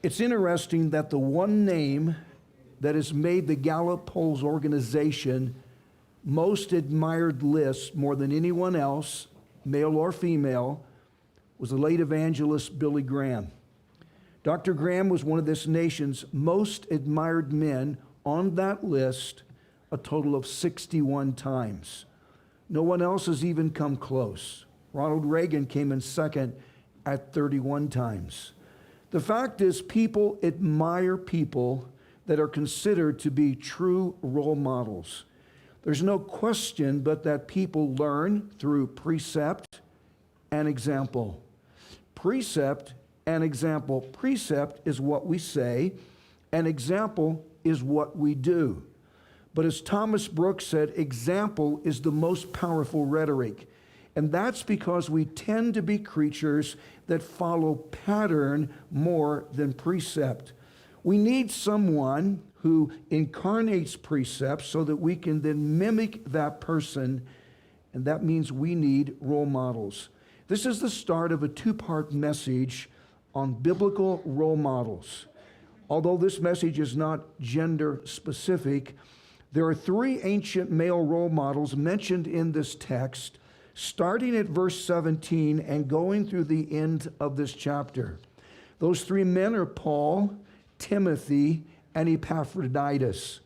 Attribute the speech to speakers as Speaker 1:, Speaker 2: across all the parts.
Speaker 1: It's interesting that the one name that has made the Gallup Polls organization most admired list more than anyone else, male or female, was the late evangelist Billy Graham. Dr. Graham was one of this nation's most admired men on that list a total of 61 times. No one else has even come close. Ronald Reagan came in second at 31 times. The fact is, people admire people that are considered to be true role models. There's no question but that people learn through precept and example. Precept and example. Precept is what we say, and example is what we do. But as Thomas Brooks said, example is the most powerful rhetoric. And that's because we tend to be creatures that follow pattern more than precept. We need someone who incarnates precepts so that we can then mimic that person, and that means we need role models. This is the start of a two-part message on biblical role models. Although this message is not gender specific, there are three ancient male role models mentioned in this text, starting at verse 17 and going through the end of this chapter. Those three men are Paul, Timothy, and Epaphroditus.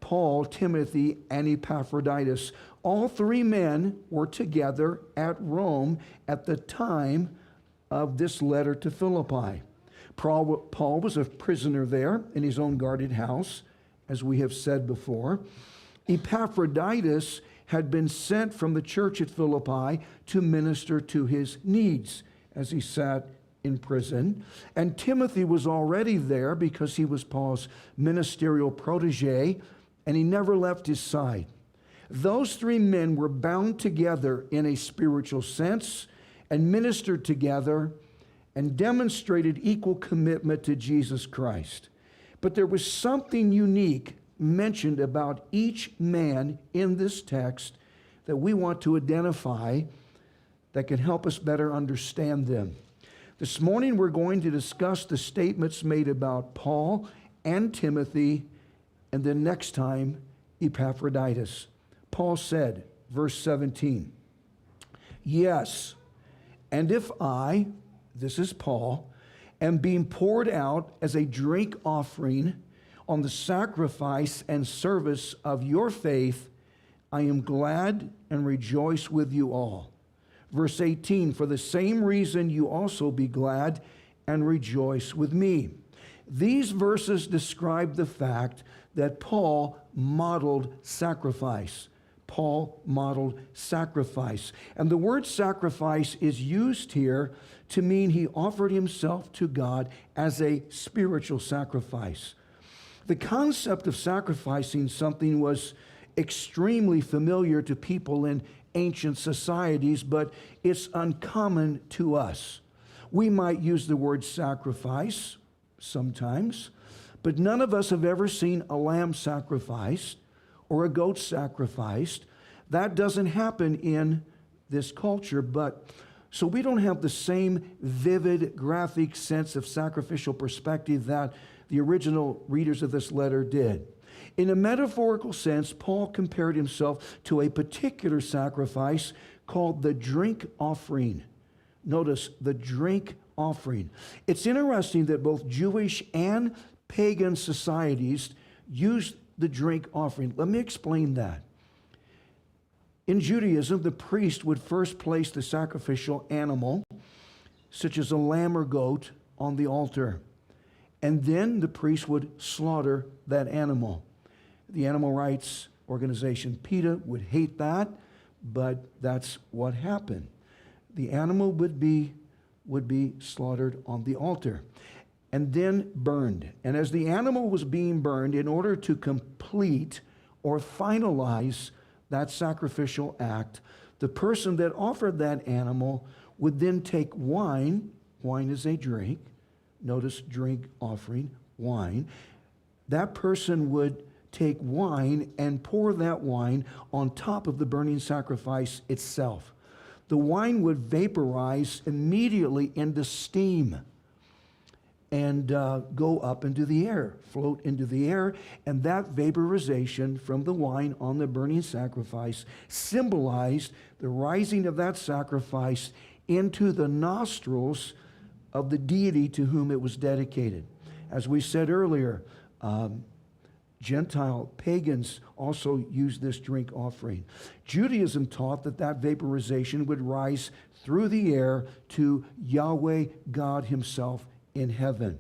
Speaker 1: Paul, Timothy, and Epaphroditus. All three men were together at Rome at the time of this letter to Philippi. Paul was a prisoner there in his own guarded house, as we have said before. Epaphroditus had been sent from the church at Philippi to minister to his needs as he sat in prison. And Timothy was already there because he was Paul's ministerial protege, and he never left his side. Those three men were bound together in a spiritual sense and ministered together and demonstrated equal commitment to Jesus Christ. But there was something unique mentioned about each man in this text that we want to identify that can help us better understand them. This morning we're going to discuss the statements made about Paul and Timothy, and then next time, Epaphroditus. Paul said, verse 17, "Yes, and if I," this is Paul, "am being poured out as a drink offering on the sacrifice and service of your faith, I am glad and rejoice with you all." Verse 18, "For the same reason you also be glad and rejoice with me." These verses describe the fact that Paul modeled sacrifice. Paul modeled sacrifice. And the word sacrifice is used here to mean he offered himself to God as a spiritual sacrifice. The concept of sacrificing something was extremely familiar to people in ancient societies, but it's uncommon to us. We might use the word sacrifice sometimes, but none of us have ever seen a lamb sacrificed or a goat sacrificed. That doesn't happen in this culture, but so we don't have the same vivid, graphic sense of sacrificial perspective that the original readers of this letter did. In a metaphorical sense, Paul compared himself to a particular sacrifice called the drink offering. Notice, the drink offering. It's interesting that both Jewish and pagan societies used the drink offering. Let me explain that. In Judaism, the priest would first place the sacrificial animal, such as a lamb or goat, on the altar. And then the priest would slaughter that animal. The animal rights organization PETA would hate that, but that's what happened. The animal would be slaughtered on the altar and then burned. And as the animal was being burned, in order to complete or finalize that sacrificial act, the person that offered that animal would then take wine. Wine is a drink. Notice drink offering, wine. That person would take wine and pour that wine on top of the burning sacrifice itself. The wine would vaporize immediately into steam. and go up into the air, float into the air. And that vaporization from the wine on the burning sacrifice symbolized the rising of that sacrifice into the nostrils of the deity to whom it was dedicated. As we said earlier, Gentile pagans also used this drink offering. Judaism taught that that vaporization would rise through the air to Yahweh God himself in heaven.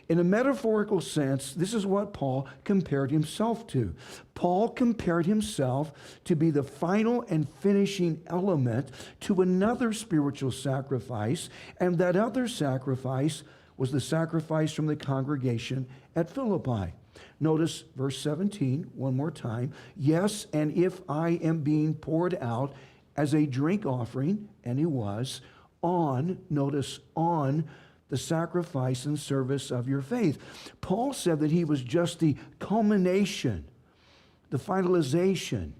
Speaker 1: In a metaphorical sense, this is what Paul compared himself to. Paul compared himself to be the final and finishing element to another spiritual sacrifice, and that other sacrifice was the sacrifice from the congregation at Philippi. Notice verse 17 one more time. Yes, and if I am being poured out as a drink offering, and he was, notice, on the sacrifice and service of your faith. Paul said that he was just the culmination, the finalization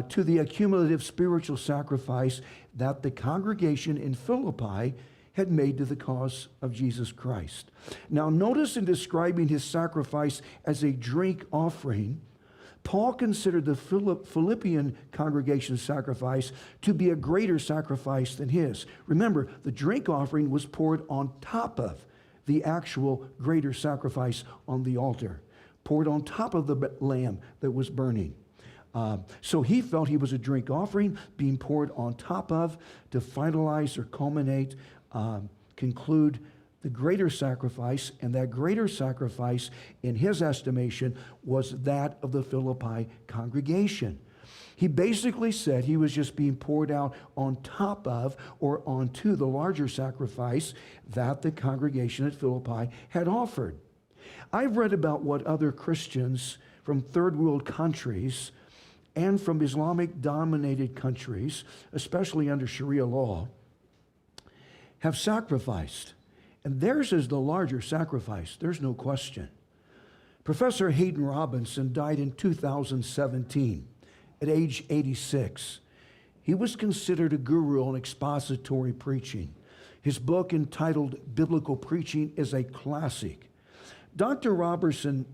Speaker 1: to the accumulative spiritual sacrifice that the congregation in Philippi had made to the cause of Jesus Christ. Now, notice in describing his sacrifice as a drink offering, Paul considered the Philippian congregation's sacrifice to be a greater sacrifice than his. Remember, the drink offering was poured on top of the actual greater sacrifice on the altar, poured on top of the lamb that was burning. So he felt he was a drink offering being poured on top of to finalize or culminate, conclude the greater sacrifice, and that greater sacrifice, in his estimation, was that of the Philippi congregation. He basically said he was just being poured out on top of or onto the larger sacrifice that the congregation at Philippi had offered. I've read about what other Christians from third world countries and from Islamic-dominated countries, especially under Sharia law, have sacrificed. And theirs is the larger sacrifice. There's no question. Professor Hayden Robinson died in 2017 at age 86. He was considered a guru on expository preaching. His book, entitled Biblical Preaching, is a classic. Dr. Robinson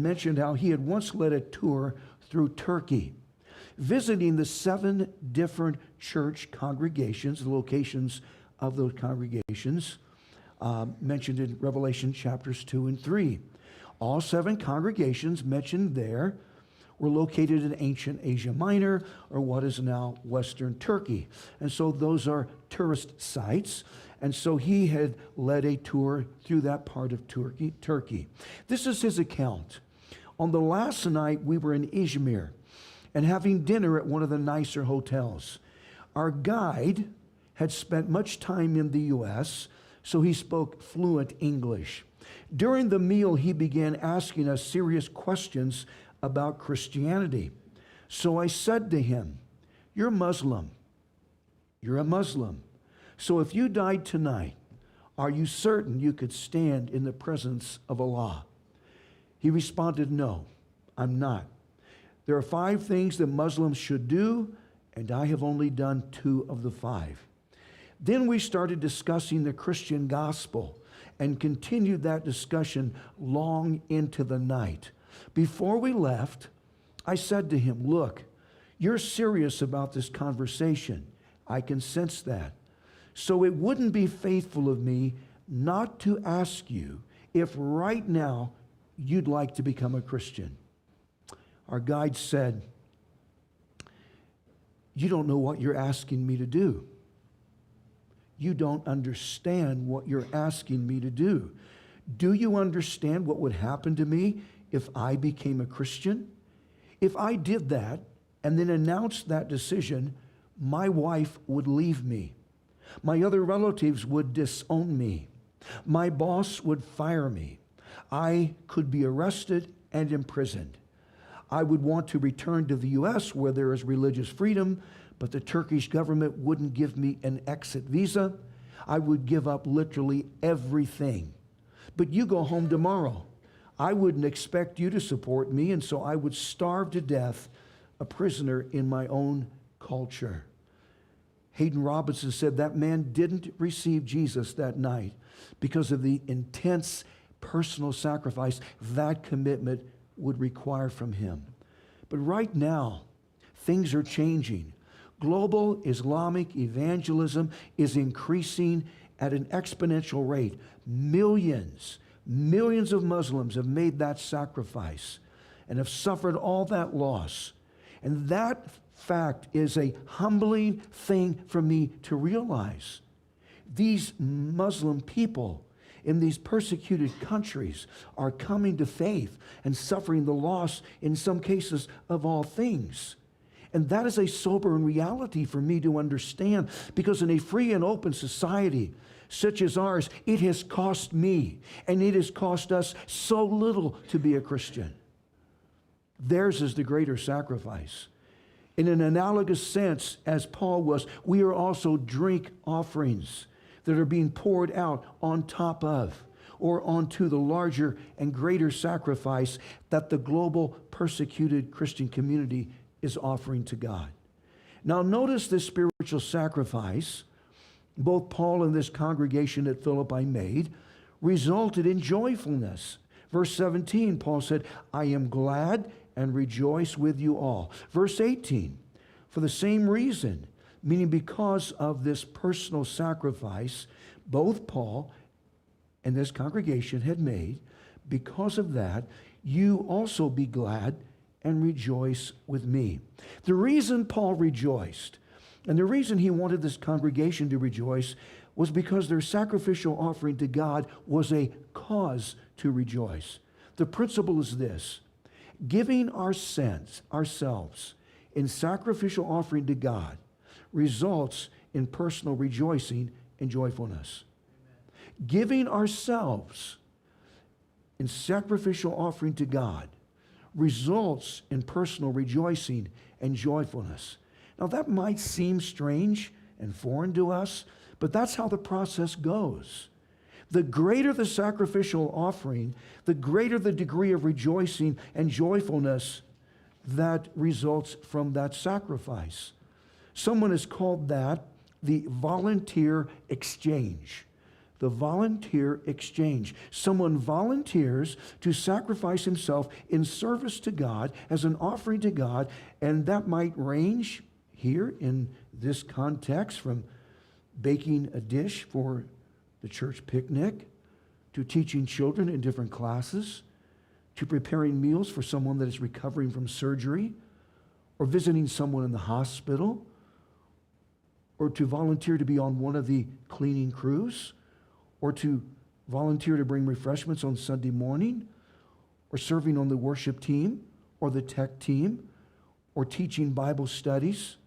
Speaker 1: mentioned how he had once led a tour through Turkey, visiting the 7 different church congregations, the locations of those congregations, mentioned in Revelation chapters 2 and 3. All 7 congregations mentioned there were located in ancient Asia Minor, or what is now Western Turkey. And so those are tourist sites. And so he had led a tour through that part of Turkey. This is his account. On the last night, we were in Izmir and having dinner at one of the nicer hotels. Our guide had spent much time in the U.S., so he spoke fluent English. During the meal, he began asking us serious questions about Christianity. So I said to him, "You're Muslim. You're a Muslim. So if you died tonight, are you certain you could stand in the presence of Allah?" He responded, "No, I'm not. There are 5 things that Muslims should do, and I have only done 2 of the 5. Then we started discussing the Christian gospel and continued that discussion long into the night. Before we left, I said to him, "Look, you're serious about this conversation. I can sense that. So it wouldn't be faithful of me not to ask you if right now you'd like to become a Christian." Our guide said, "You don't know what you're asking me to do. You don't understand what you're asking me to do. Do you understand what would happen to me if I became a Christian? If I did that and then announced that decision, my wife would leave me. My other relatives would disown me. My boss would fire me. I could be arrested and imprisoned. I would want to return to the U.S. where there is religious freedom, but the Turkish government wouldn't give me an exit visa. I would give up literally everything. But you go home tomorrow. I wouldn't expect you to support me, and so I would starve to death, a prisoner in my own culture." Hayden Robinson said that man didn't receive Jesus that night because of the intense personal sacrifice that commitment would require from him. But right now, things are changing. Global Islamic evangelism is increasing at an exponential rate. Millions of Muslims have made that sacrifice and have suffered all that loss. And that fact is a humbling thing for me to realize. These Muslim people in these persecuted countries are coming to faith and suffering the loss, in some cases, of all things. And that is a sobering reality for me to understand, because in a free and open society such as ours, it has cost me and it has cost us so little to be a Christian. Theirs is the greater sacrifice. In an analogous sense, as Paul was, we are also drink offerings that are being poured out on top of or onto the larger and greater sacrifice that the global persecuted Christian community is offering to God. Now notice this spiritual sacrifice both Paul and this congregation at Philippi made resulted in joyfulness. Verse 17, Paul said, I am glad and rejoice with you all. Verse 18, for the same reason, meaning because of this personal sacrifice, both Paul and this congregation had made, because of that, you also be glad and rejoice with me. The reason Paul rejoiced, and the reason he wanted this congregation to rejoice, was because their sacrificial offering to God was a cause to rejoice. The principle is this: giving ourselves in sacrificial offering to God results in personal rejoicing and joyfulness. Amen. Giving ourselves in sacrificial offering to God results in personal rejoicing and joyfulness. Now that might seem strange and foreign to us, but that's how the process goes. The greater the sacrificial offering, the greater the degree of rejoicing and joyfulness that results from that sacrifice. Someone has called that the volunteer exchange. The volunteer exchange. Someone volunteers to sacrifice himself in service to God as an offering to God, and that might range here in this context from baking a dish for the church picnic, to teaching children in different classes, to preparing meals for someone that is recovering from surgery, or visiting someone in the hospital, or to volunteer to be on one of the cleaning crews, or to volunteer to bring refreshments on Sunday morning, or serving on the worship team, or the tech team, or teaching Bible studies,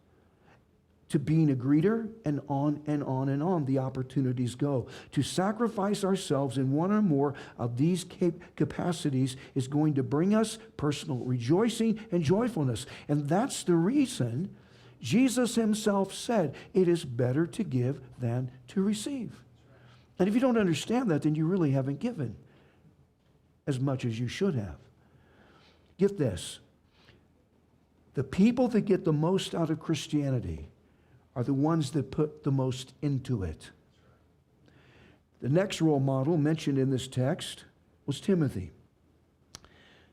Speaker 1: to being a greeter, and on and on and on the opportunities go. To sacrifice ourselves in one or more of these capacities is going to bring us personal rejoicing and joyfulness. And that's the reason Jesus himself said, it is better to give than to receive. And if you don't understand that, then you really haven't given as much as you should have. Get this. The people that get the most out of Christianity are the ones that put the most into it. The next role model mentioned in this text was Timothy.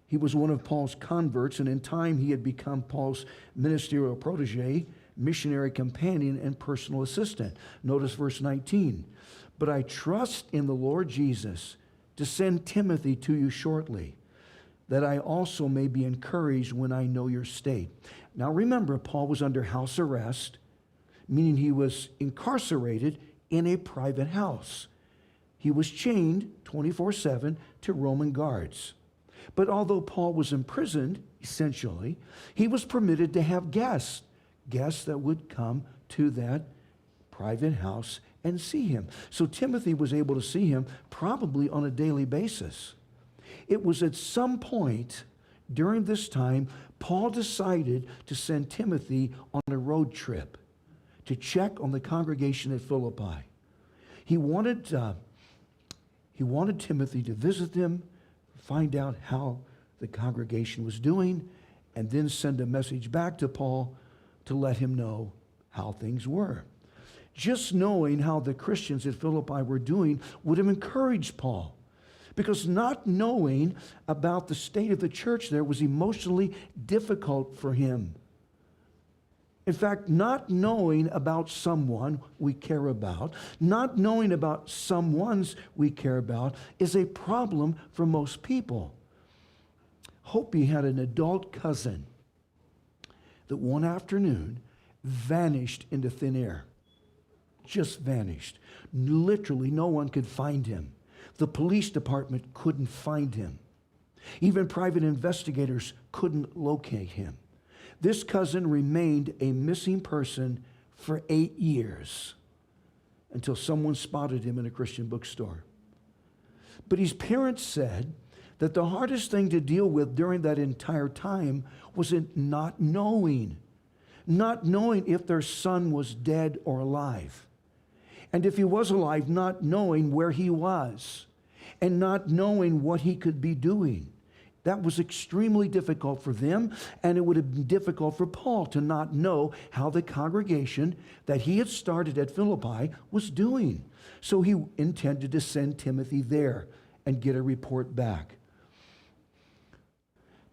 Speaker 1: He was one of Paul's converts, and in time he had become Paul's ministerial protege, missionary companion, and personal assistant. Notice verse 19. But I trust in the Lord Jesus to send Timothy to you shortly, that I also may be encouraged when I know your state. Now remember, Paul was under house arrest, meaning he was incarcerated in a private house. He was chained 24/7 to Roman guards. But although Paul was imprisoned, essentially, he was permitted to have guests that would come to that private house and see him. So Timothy was able to see him probably on a daily basis. It was at some point during this time, Paul decided to send Timothy on a road trip to check on the congregation at Philippi. He wanted Timothy to visit them, find out how the congregation was doing, and then send a message back to Paul to let him know how things were. Just knowing how the Christians at Philippi were doing would have encouraged Paul. Because not knowing about the state of the church there was emotionally difficult for him. In fact, not knowing about someone we care about, not knowing about someones we care about, is a problem for most people. Hopi had an adult cousin that one afternoon vanished into thin air. Just vanished. Literally, no one could find him. The police department couldn't find him. Even private investigators couldn't locate him. This cousin remained a missing person for 8 years until someone spotted him in a Christian bookstore. But his parents said that the hardest thing to deal with during that entire time was in not knowing if their son was dead or alive. And if he was alive, not knowing where he was and not knowing what he could be doing. That was extremely difficult for them, and it would have been difficult for Paul to not know how the congregation that he had started at Philippi was doing. So he intended to send Timothy there and get a report back.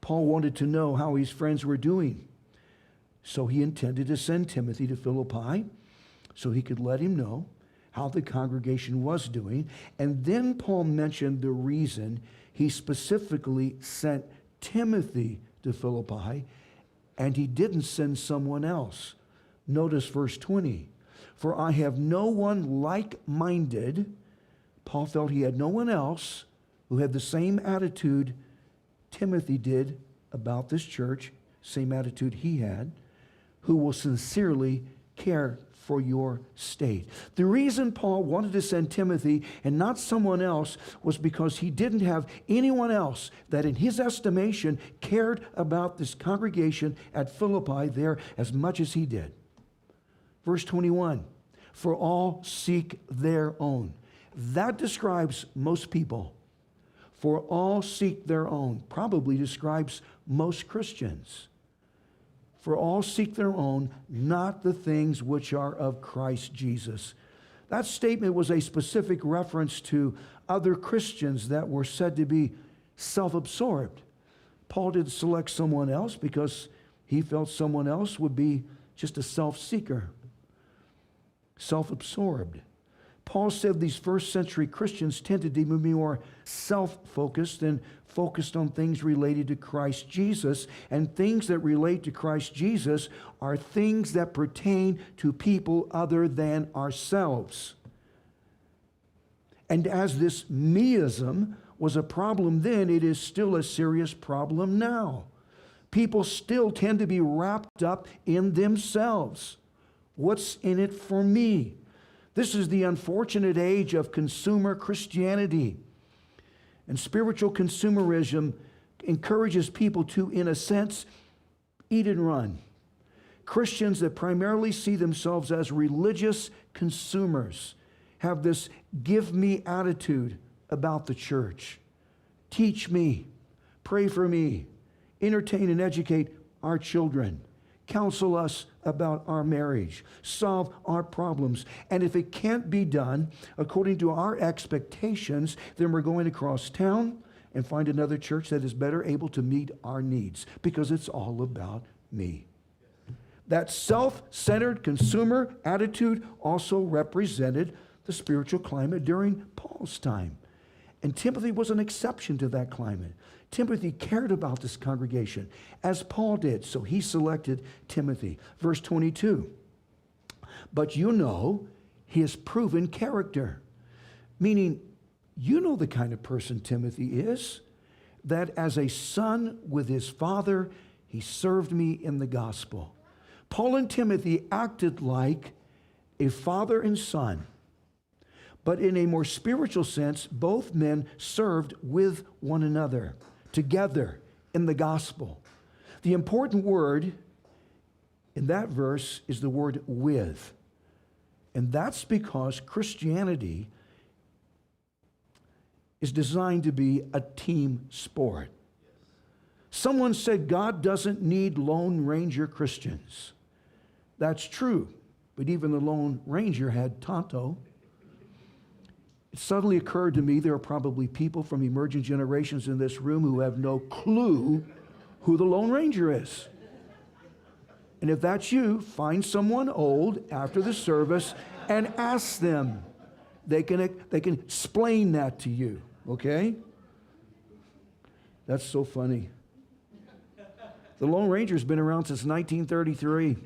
Speaker 1: Paul wanted to know how his friends were doing. So he intended to send Timothy to Philippi so he could let him know how the congregation was doing. And then Paul mentioned the reason he specifically sent Timothy to Philippi, and he didn't send someone else. Notice verse 20. For I have no one like-minded. Paul felt he had no one else who had the same attitude Timothy did about this church, same attitude he had, who will sincerely care for your state. The reason Paul wanted to send Timothy and not someone else was because he didn't have anyone else that in his estimation cared about this congregation at Philippi there as much as he did. Verse 21, for all seek their own. That describes most people. For all seek their own probably describes most Christians. For all seek their own, not the things which are of Christ Jesus. That statement was a specific reference to other Christians that were said to be self-absorbed. Paul didn't select someone else because he felt someone else would be just a self-seeker, self-absorbed. Paul said these first century Christians tended to be more self-focused and focused on things related to Christ Jesus. And things that relate to Christ Jesus are things that pertain to people other than ourselves. And as this meism was a problem then, it is still a serious problem now. People still tend to be wrapped up in themselves. What's in it for me? This is the unfortunate age of consumer Christianity. And spiritual consumerism encourages people to, in a sense, eat and run. Christians that primarily see themselves as religious consumers have this give me attitude about the church. Teach me, pray for me, entertain and educate our children. Counsel us about our marriage. Solve our problems. And if it can't be done according to our expectations, then we're going across town and find another church that is better able to meet our needs because it's all about me. That self-centered consumer attitude also represented the spiritual climate during Paul's time. And Timothy was an exception to that climate. Timothy cared about this congregation, as Paul did, so he selected Timothy. Verse 22, but you know his proven character, meaning you know the kind of person Timothy is, that as a son with his father, he served me in the gospel. Paul and Timothy acted like a father and son. But in a more spiritual sense, both men served with one another, together in the gospel. The important word in that verse is the word with. And that's because Christianity is designed to be a team sport. Someone said God doesn't need Lone Ranger Christians. That's true. but even the Lone Ranger had Tonto. It suddenly occurred to me there are probably people from emerging generations in this room who have no clue who the Lone Ranger is. And if that's you, find someone old after the service and ask them. They can explain that to you, okay? That's so funny. The Lone Ranger's been around since 1933.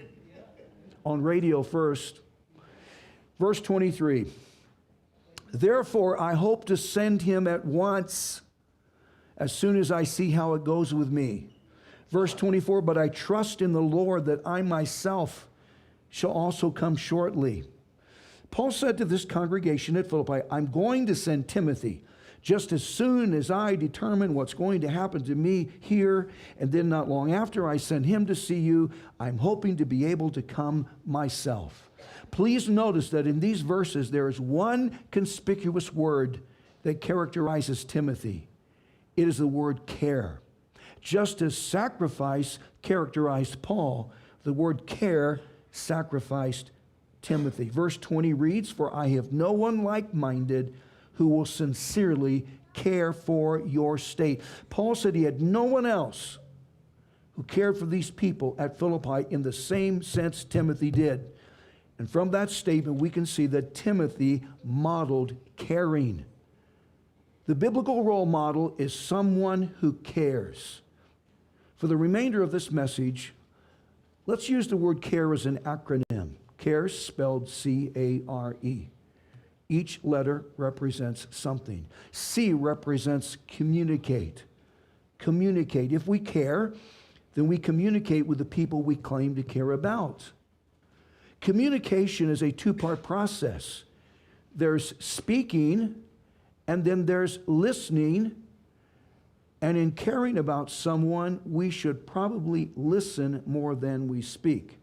Speaker 1: On radio first. Verse 23. Therefore, I hope to send him at once, as soon as I see how it goes with me. Verse 24, but I trust in the Lord that I myself shall also come shortly. Paul said to this congregation at Philippi, I'm going to send Timothy just as soon as I determine what's going to happen to me here, and then not long after I send him to see you, I'm hoping to be able to come myself. Please notice that in these verses there is one conspicuous word that characterizes Timothy. It is the word care. Just as sacrifice characterized Paul, the word care sacrificed Timothy. Verse 20 reads, for I have no one like-minded who will sincerely care for your state. Paul said he had no one else who cared for these people at Philippi in the same sense Timothy did. And from that statement, we can see that Timothy modeled caring. The biblical role model is someone who cares. For the remainder of this message, let's use the word care as an acronym. CARE, spelled C-A-R-E. Each letter represents something. C represents communicate. Communicate. If we care, then we communicate with the people we claim to care about. Communication is a two-part process. There's speaking, and then there's listening. And in caring about someone, we should probably listen more than we speak.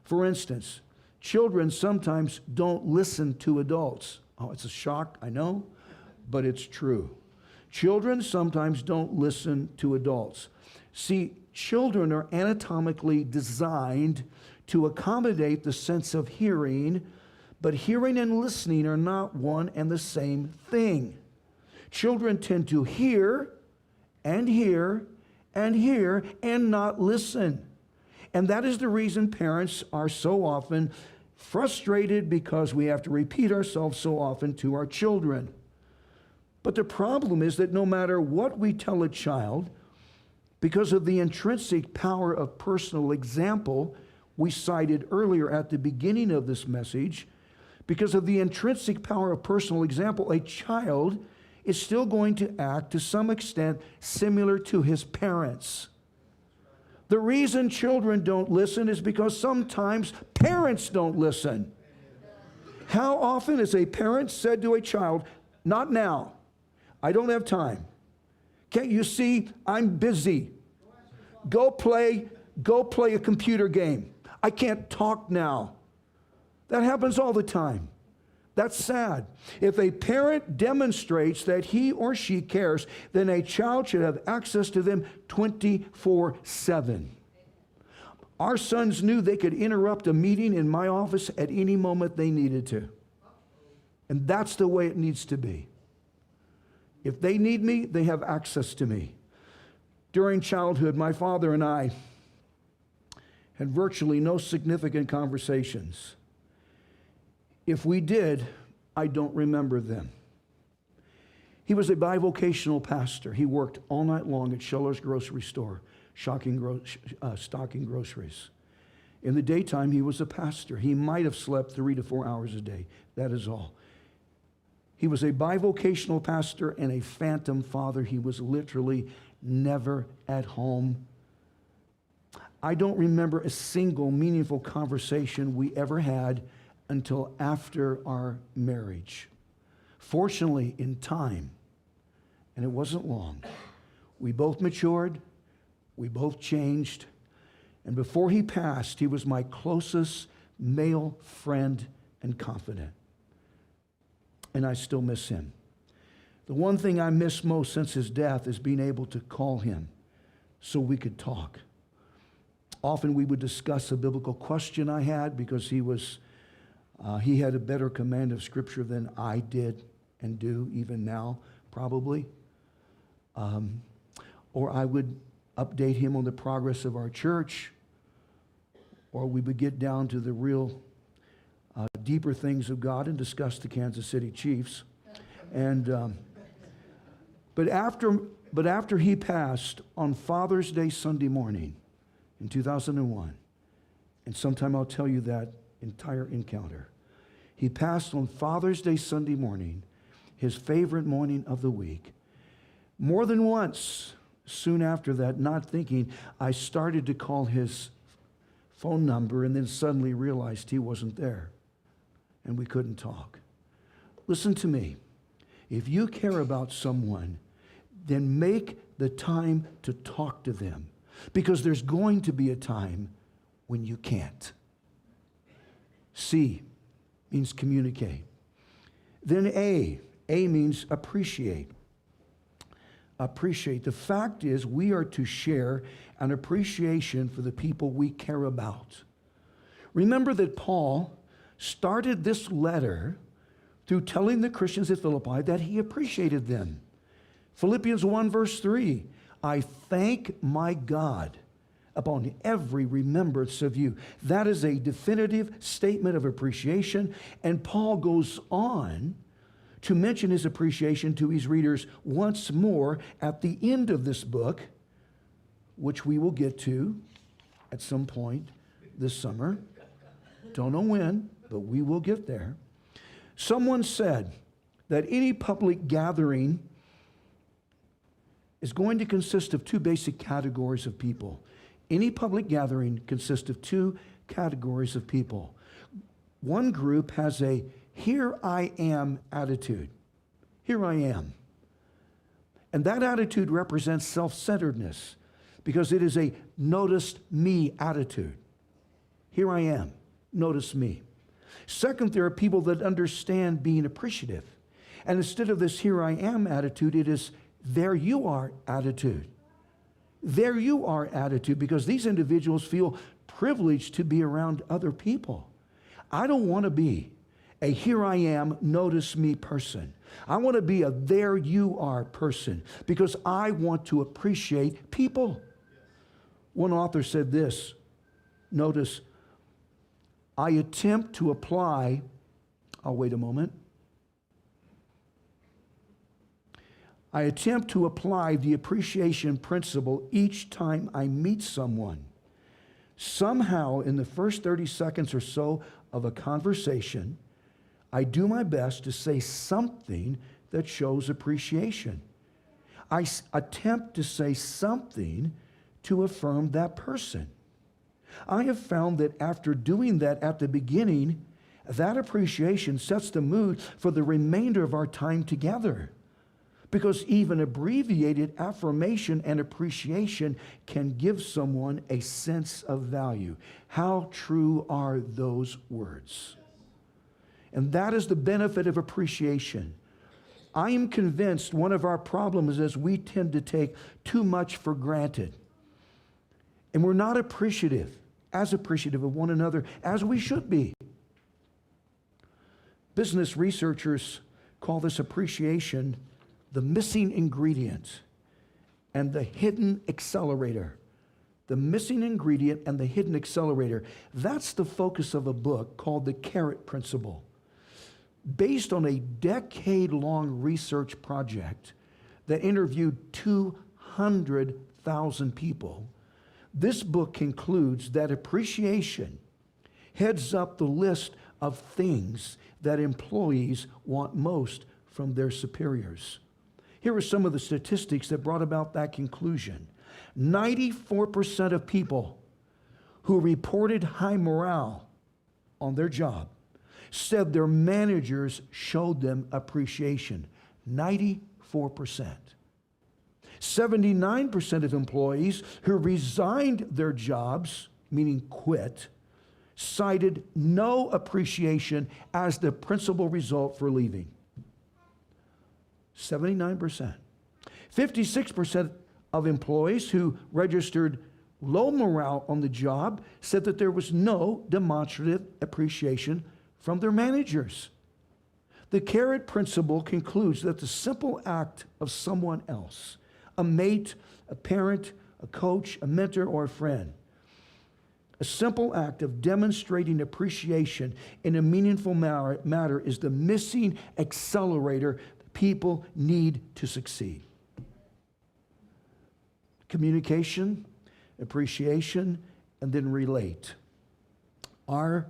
Speaker 1: For instance, children sometimes don't listen to adults. Oh, it's a shock, I know, but it's true. Children sometimes don't listen to adults. See, children are anatomically designed to accommodate the sense of hearing, but hearing and listening are not one and the same thing. Children tend to hear and hear and hear and not listen. And that is the reason parents are so often frustrated, because we have to repeat ourselves so often to our children. But the problem is that no matter what we tell a child, because of the intrinsic power of personal example we cited earlier at the beginning of this message, because of the intrinsic power of personal example, a child is still going to act to some extent similar to his parents. The reason children don't listen is because sometimes parents don't listen. How often has a parent said to a child, not now, I don't have time. Can't you see I'm busy? Go play a computer game. I can't talk now. That happens all the time. That's sad. If a parent demonstrates that he or she cares, then a child should have access to them 24/7. Our sons knew they could interrupt a meeting in my office at any moment they needed to. And that's the way it needs to be. If they need me, they have access to me. During childhood, my father and I had virtually no significant conversations. If we did, I don't remember them. He was a bivocational pastor. He worked all night long at Schiller's grocery store, stocking groceries. In the daytime, he was a pastor. He might have slept 3 to 4 hours a day. That is all. He was a bivocational pastor and a phantom father. He was literally never at home. I don't remember a single meaningful conversation we ever had until after our marriage. Fortunately, in time, and it wasn't long, we both matured, we both changed, and before he passed, he was my closest male friend and confidant. And I still miss him. The one thing I miss most since his death is being able to call him so we could talk. Often we would discuss a biblical question I had because he had a better command of Scripture than I did and do even now, probably. Or I would update him on the progress of our church, or we would get down to the real deeper things of God and discuss the Kansas City Chiefs. And but after he passed on Father's Day Sunday morning in 2001, and sometime I'll tell you that entire encounter. He passed on Father's Day Sunday morning, his favorite morning of the week. More than once, soon after that, not thinking, I started to call his phone number and then suddenly realized he wasn't there and we couldn't talk. Listen to me. If you care about someone, then make the time to talk to them, because there's going to be a time when you can't. C means communicate. Then A means appreciate. Appreciate. The fact is, we are to share an appreciation for the people we care about. Remember that Paul started this letter through telling the Christians at Philippi that he appreciated them. Philippians 1 verse 3, I thank my God upon every remembrance of you. That is a definitive statement of appreciation, and Paul goes on to mention his appreciation to his readers once more at the end of this book, which we will get to at some point this summer. Don't know when, but we will get there. Someone said that any public gathering is going to consist of two basic categories of people. Any public gathering consists of two categories of people. One group has a here I am attitude. Here I am. And that attitude represents self-centeredness because it is a notice me attitude. Here I am. Notice me. Second, there are people that understand being appreciative. And instead of this here I am attitude, it is there you are attitude. There you are attitude, because these individuals feel privileged to be around other people. I don't want to be a here I am, notice me person. I want to be a there you are person because I want to appreciate people. One author said this, notice, I attempt to apply, I'll wait a moment. I attempt to apply the appreciation principle each time I meet someone. Somehow, in the first 30 seconds or so of a conversation, I do my best to say something that shows appreciation. I attempt to say something to affirm that person. I have found that after doing that at the beginning, that appreciation sets the mood for the remainder of our time together. Because even abbreviated affirmation and appreciation can give someone a sense of value. How true are those words? And that is the benefit of appreciation. I am convinced one of our problems is we tend to take too much for granted. And we're not appreciative of one another as we should be. Business researchers call this appreciation the missing ingredient and the hidden accelerator. The missing ingredient and the hidden accelerator. That's the focus of a book called The Carrot Principle. Based on a decade-long research project that interviewed 200,000 people, this book concludes that appreciation heads up the list of things that employees want most from their superiors. Here are some of the statistics that brought about that conclusion. 94% of people who reported high morale on their job said their managers showed them appreciation. 94%. 79% of employees who resigned their jobs, meaning quit, cited no appreciation as the principal result for leaving. 79%. 56% of employees who registered Low morale on the job said that there was no demonstrative appreciation from their managers. The carrot principle concludes that the simple act of someone else, a mate, a parent, a coach, a mentor, or a friend, a simple act of demonstrating appreciation in a meaningful matter is the missing accelerator people need to succeed. Communication, appreciation, and then relate. R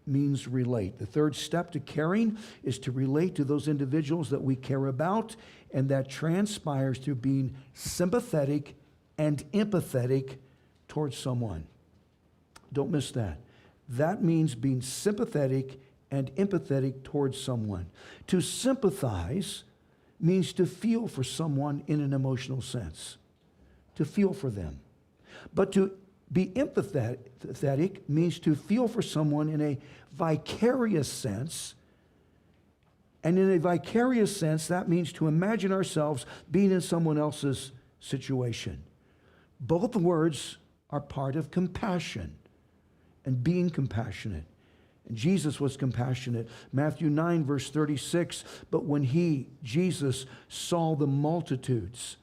Speaker 1: means relate. The third step to caring is to relate to those individuals that we care about, and that transpires through being sympathetic and empathetic towards someone. Don't miss that. That means being sympathetic and empathetic towards someone. To sympathize means to feel for someone in an emotional sense, to feel for them. But to be empathetic means to feel for someone in a vicarious sense. And in a vicarious sense, that means to imagine ourselves being in someone else's situation. Both words are part of compassion and being compassionate. And Jesus was compassionate. Matthew 9, verse 36, but when Jesus, saw the multitudes,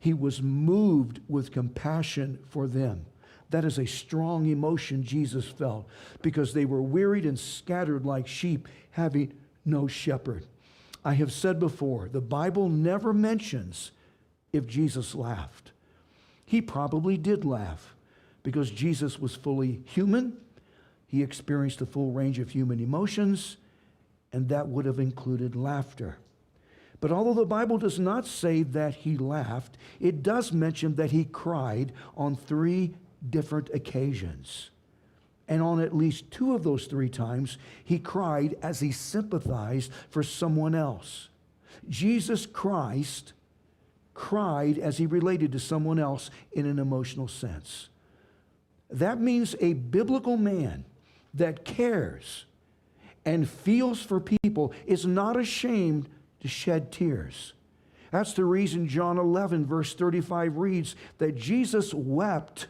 Speaker 1: he was moved with compassion for them. That is a strong emotion Jesus felt, because they were wearied and scattered like sheep, having no shepherd. I have said before, the Bible never mentions if Jesus laughed. He probably did laugh, because Jesus was fully human. He experienced the full range of human emotions, and that would have included laughter. But although the Bible does not say that he laughed, it does mention that he cried on 3 different occasions. And on at least 2 of those 3 times, he cried as he sympathized for someone else. Jesus Christ cried as he related to someone else in an emotional sense. That means a biblical man that cares and feels for people is not ashamed to shed tears. That's the reason John 11, verse 35 reads that Jesus wept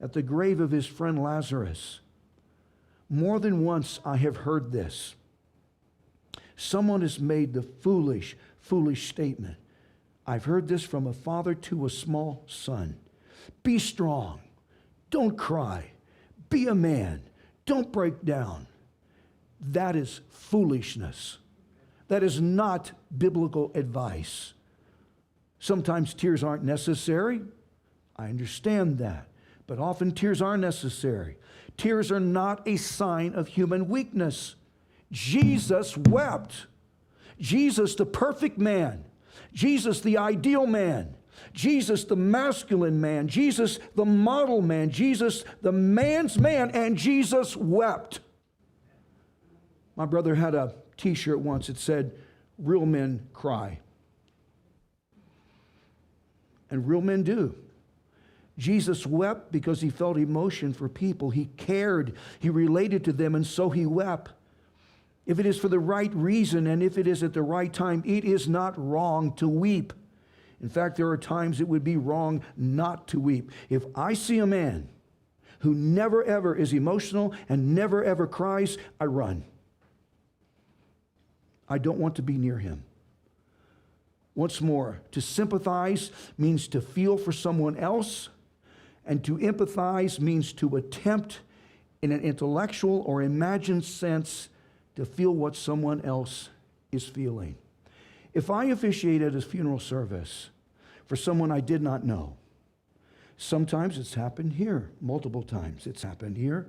Speaker 1: at the grave of his friend Lazarus. More than once I have heard this. Someone has made the foolish statement. I've heard this from a father to a small son. Be strong. Don't cry. Be a man. Don't break down. That is foolishness. That is not biblical advice. Sometimes tears aren't necessary. I understand that. But often tears are necessary. Tears are not a sign of human weakness. Jesus wept. Jesus, the perfect man. Jesus, the ideal man. Jesus, the masculine man. Jesus, the model man. Jesus, the man's man. And Jesus wept. My brother had a t-shirt once. It said, real men cry. And real men do. Jesus wept because he felt emotion for people. He cared. He related to them, and so he wept. If it is for the right reason and if it is at the right time, it is not wrong to weep. In fact, there are times it would be wrong not to weep. If I see a man who never ever is emotional and never ever cries, I run. I don't want to be near him. Once more, to sympathize means to feel for someone else, and to empathize means to attempt in an intellectual or imagined sense to feel what someone else is feeling. If I officiated a funeral service for someone I did not know, sometimes it's happened here, multiple times it's happened here.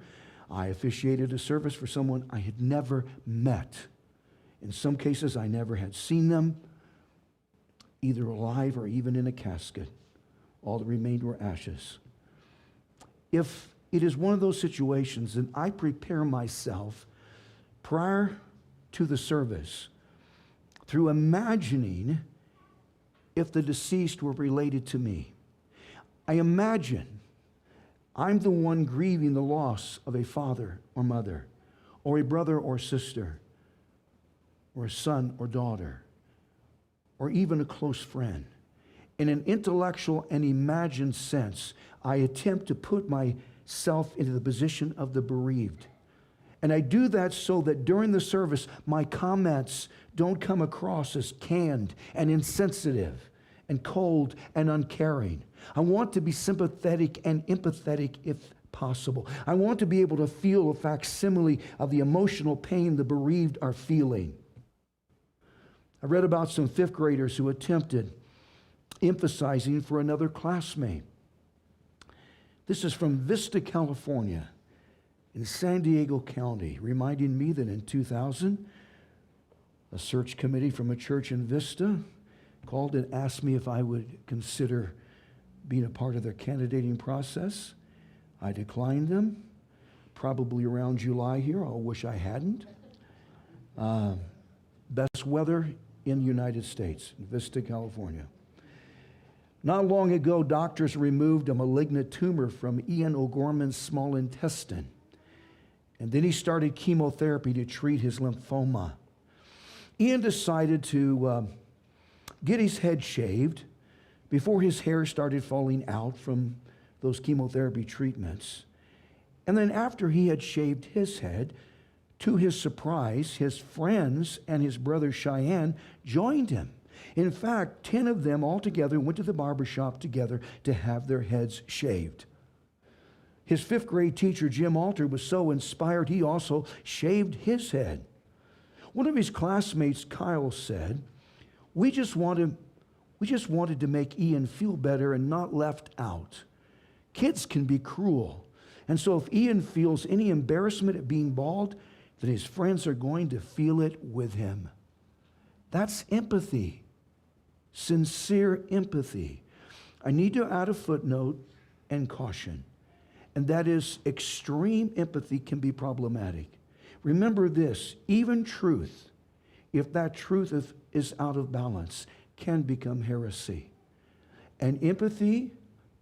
Speaker 1: I officiated a service for someone I had never met. In some cases, I never had seen them, either alive or even in a casket. All that remained were ashes. If it is one of those situations, then I prepare myself prior to the service through imagining if the deceased were related to me. I imagine I'm the one grieving the loss of a father or mother, or a brother or sister, or a son or daughter, or even a close friend. In an intellectual and imagined sense, I attempt to put myself into the position of the bereaved. And I do that so that during the service, my comments don't come across as canned and insensitive and cold and uncaring. I want to be sympathetic and empathetic if possible. I want to be able to feel a facsimile of the emotional pain the bereaved are feeling. I read about some fifth graders who attempted emphasizing for another classmate. This is from Vista, California, in San Diego County, reminding me that in 2000, a search committee from a church in Vista called and asked me if I would consider being a part of their candidating process. I declined them, probably around July here. I wish I hadn't. Best weather in the United States, in Vista, California. Not long ago, doctors removed a malignant tumor from Ian O'Gorman's small intestine. And then he started chemotherapy to treat his lymphoma. Ian decided to get his head shaved before his hair started falling out from those chemotherapy treatments. And then after he had shaved his head, to his surprise, his friends and his brother Cheyenne joined him. In fact, 10 of them altogether went to the barbershop together to have their heads shaved. His fifth grade teacher, Jim Alter, was so inspired he also shaved his head. One of his classmates, Kyle, said, we just wanted to make Ian feel better and not left out. Kids can be cruel. And so if Ian feels any embarrassment at being bald, then his friends are going to feel it with him. That's empathy. Sincere empathy. I need to add a footnote and caution, and that is extreme empathy can be problematic. Remember this, even truth, if that truth is out of balance, can become heresy. And empathy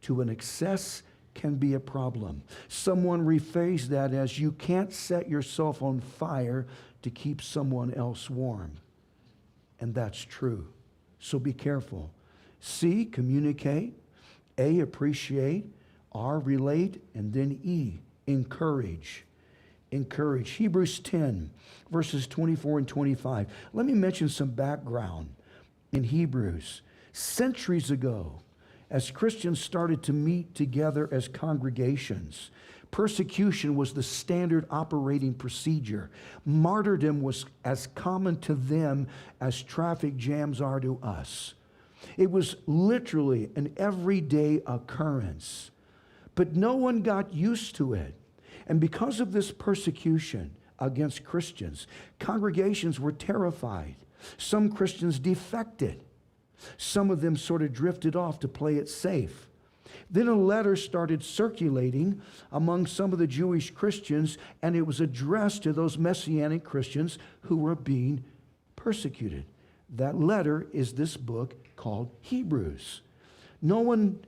Speaker 1: to an excess can be a problem. Someone rephrased that as you can't set yourself on fire to keep someone else warm. And that's true. So be careful. C, communicate. A, appreciate. R, relate. And then E, encourage. Encourage. Hebrews 10, verses 24 and 25. Let me mention some background in Hebrews. Centuries ago, as Christians started to meet together as congregations, persecution was the standard operating procedure. Martyrdom was as common to them as traffic jams are to us. It was literally an everyday occurrence. But no one got used to it. And because of this persecution against Christians, congregations were terrified. Some Christians defected. Some of them sort of drifted off to play it safe. Then a letter started circulating among some of the Jewish Christians, and it was addressed to those Messianic Christians who were being persecuted. That letter is this book called Hebrews. No one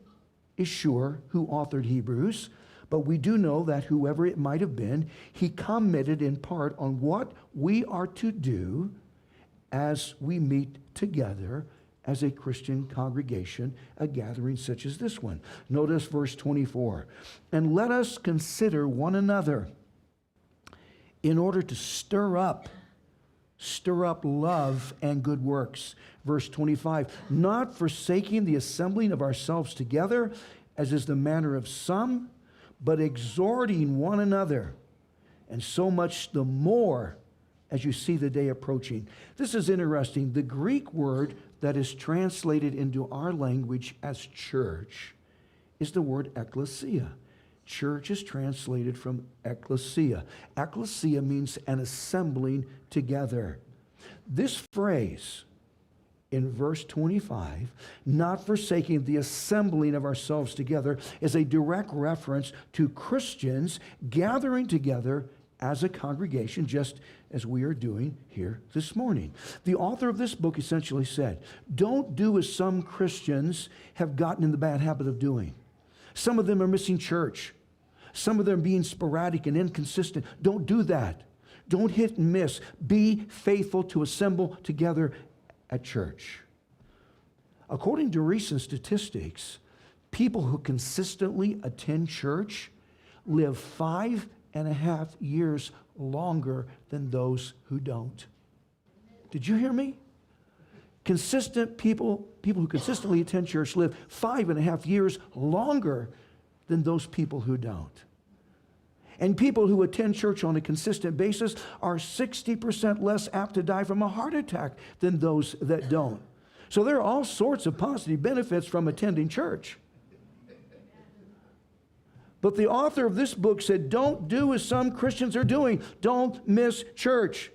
Speaker 1: is sure who authored Hebrews, but we do know that whoever it might have been, he commented in part on what we are to do as we meet together as a Christian congregation, a gathering such as this one. Notice verse 24. And let us consider one another in order to stir up love and good works. Verse 25. Not forsaking the assembling of ourselves together, as is the manner of some, but exhorting one another, and so much the more as you see the day approaching. This is interesting. The Greek word that is translated into our language as church is the word ekklesia. Church is translated from ekklesia. Ekklesia means an assembling together. This phrase in verse 25, not forsaking the assembling of ourselves together, is a direct reference to Christians gathering together as a congregation, just as we are doing here this morning. The author of this book essentially said, don't do as some Christians have gotten in the bad habit of doing. Some of them are missing church. Some of them being sporadic and inconsistent. Don't do that. Don't hit and miss. Be faithful to assemble together at church. According to recent statistics, people who consistently attend church live 5.5 years longer than those who don't. Did you hear me? Consistent people who consistently attend church live 5.5 years longer than those people who don't. And people who attend church on a consistent basis are 60% less apt to die from a heart attack than those that don't. So there are all sorts of positive benefits from attending church. But the author of this book said, don't do as some Christians are doing. Don't miss church.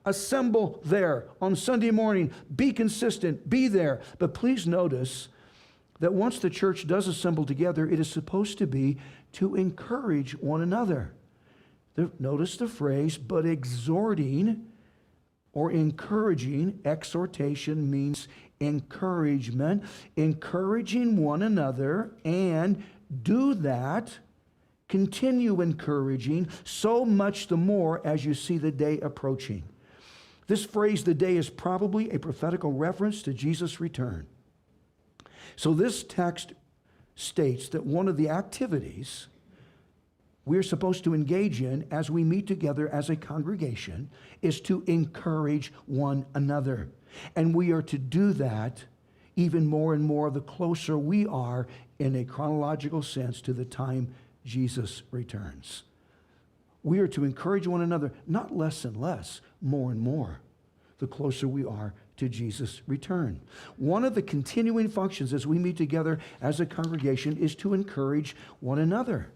Speaker 1: Assemble there on Sunday morning. Be consistent. Be there. But please notice that once the church does assemble together, it is supposed to be to encourage one another. Notice the phrase, but exhorting or encouraging. Exhortation means encouragement. Encouraging one another, and do that. Continue encouraging, so much the more as you see the day approaching. This phrase, the day, is probably a prophetical reference to Jesus' return. So this text states that one of the activities we're supposed to engage in as we meet together as a congregation is to encourage one another. And we are to do that even more and more the closer we are in a chronological sense to the time Jesus returns. We are to encourage one another, not less and less, more and more, the closer we are to Jesus' return. One of the continuing functions as we meet together as a congregation is to encourage one another.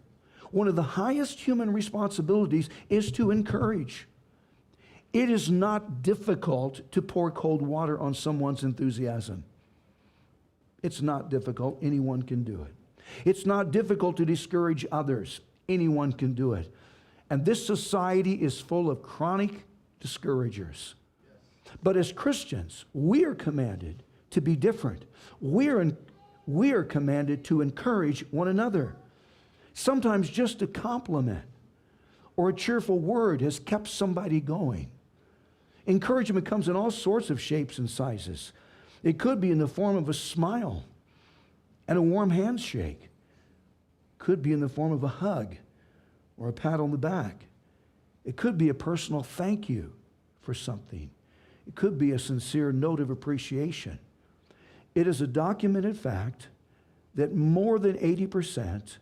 Speaker 1: One of the highest human responsibilities is to encourage. It is not difficult to pour cold water on someone's enthusiasm. It's not difficult. Anyone can do it. It's not difficult to discourage others. Anyone can do it. And this society is full of chronic discouragers. But as Christians, we are commanded to be different. We are commanded to encourage one another. Sometimes just a compliment or a cheerful word has kept somebody going. Encouragement comes in all sorts of shapes and sizes. It could be in the form of a smile and a warm handshake. Could be in the form of a hug or a pat on the back. It could be a personal thank you for something. It could be a sincere note of appreciation. It is a documented fact that more than 80%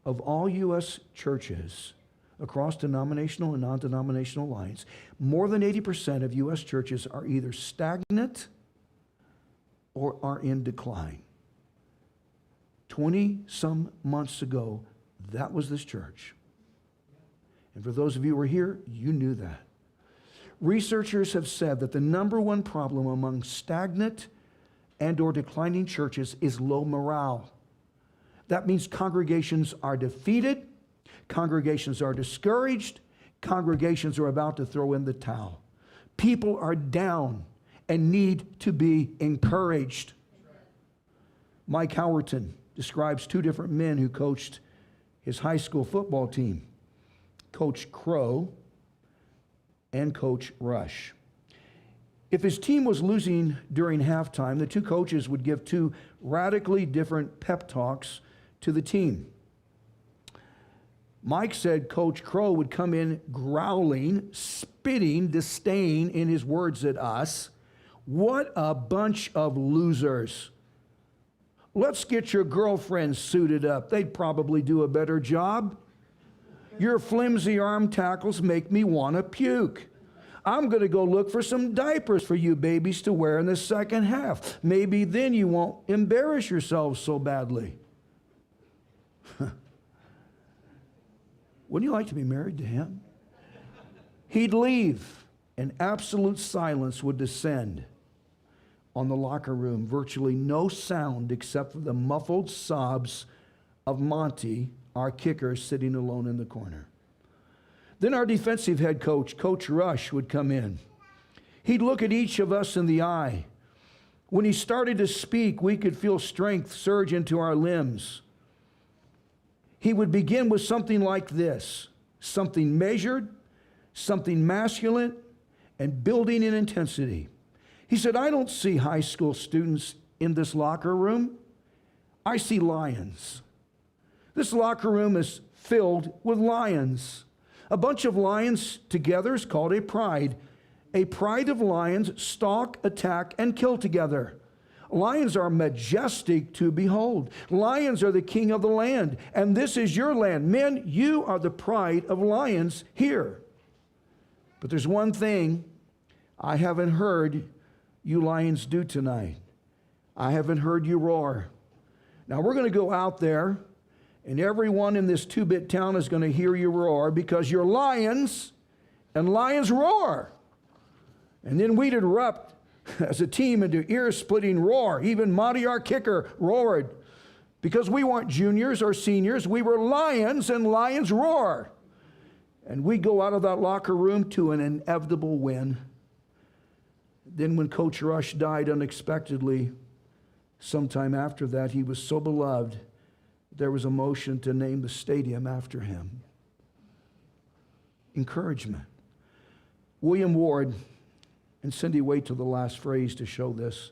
Speaker 1: of all U.S. churches across denominational and non-denominational lines, more than 80% of U.S. churches are either stagnant or are in decline. 20-some months ago, that was this church. And for those of you who were here, you knew that. Researchers have said that the number one problem among stagnant and or declining churches is low morale. That means congregations are defeated, congregations are discouraged, congregations are about to throw in the towel. People are down and need to be encouraged. Mike Howerton describes two different men who coached his high school football team, Coach Crow and Coach Rush. If his team was losing during halftime, the two coaches would give two radically different pep talks to the team. Mike said Coach Crow would come in growling, spitting disdain in his words at us. What a bunch of losers. Let's get your girlfriends suited up. They'd probably do a better job. Your flimsy arm tackles make me want to puke. I'm going to go look for some diapers for you babies to wear in the second half. Maybe then you won't embarrass yourselves so badly. Wouldn't you like to be married to him? He'd leave, and absolute silence would descend on the locker room. Virtually no sound except for the muffled sobs of Monty, our kicker, sitting alone in the corner. Then our defensive head coach, Coach Rush, would come in. He'd look at each of us in the eye. When he started to speak, we could feel strength surge into our limbs. He would begin with something like this, something measured, something masculine, and building in intensity. He said, I don't see high school students in this locker room? I see lions. This locker room is filled with lions. A bunch of lions together is called a pride. A pride of lions stalk, attack, and kill together. Lions are majestic to behold. Lions are the king of the land, and this is your land. Men, you are the pride of lions here. But there's one thing I haven't heard you lions do tonight. I haven't heard you roar. Now we're going to go out there, and everyone in this two-bit town is going to hear you roar because you're lions, and lions roar. And then we'd erupt as a team into ear-splitting roar. Even Monty, our kicker, roared. Because we weren't juniors or seniors, we were lions, and lions roar. And we go out of that locker room to an inevitable win. Then when Coach Rush died unexpectedly, sometime after that, he was so beloved, there was a motion to name the stadium after him. Encouragement. William Ward, and Cindy, wait till the last phrase to show this.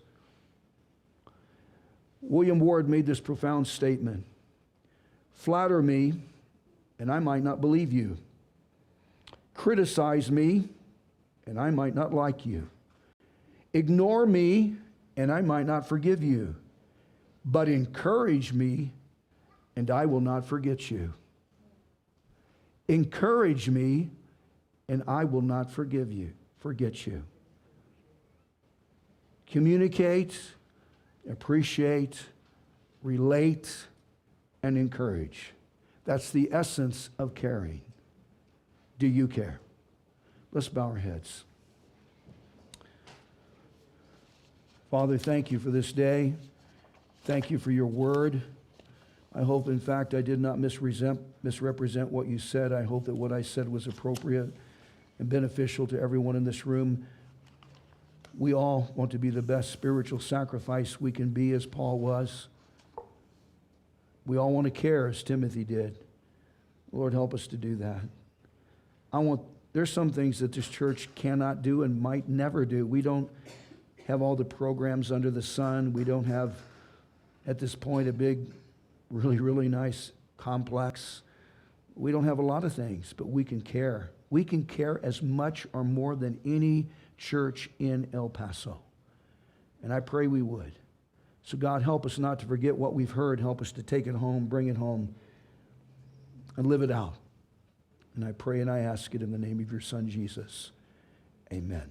Speaker 1: William Ward made this profound statement. Flatter me, and I might not believe you. Criticize me, and I might not like you. Ignore me, and I might not forgive you. But encourage me, and I will not forget you. Encourage me, and I will not forget you. Communicate, appreciate, relate, and encourage. That's the essence of caring. Do you care? Let's bow our heads. Father, thank you for this day. Thank you for your word. I hope, in fact, I did not misrepresent what you said. I hope that what I said was appropriate and beneficial to everyone in this room. We all want to be the best spiritual sacrifice we can be, as Paul was. We all want to care as Timothy did. Lord, help us to do that. There's some things that this church cannot do and might never do. We don't have all the programs under the sun. We don't have, at this point, a big, really, really nice complex. We don't have a lot of things, but we can care. We can care as much or more than any church in El Paso. And I pray we would. So God, help us not to forget what we've heard. Help us to take it home, bring it home, and live it out. And I pray and I ask it in the name of your Son, Jesus. Amen.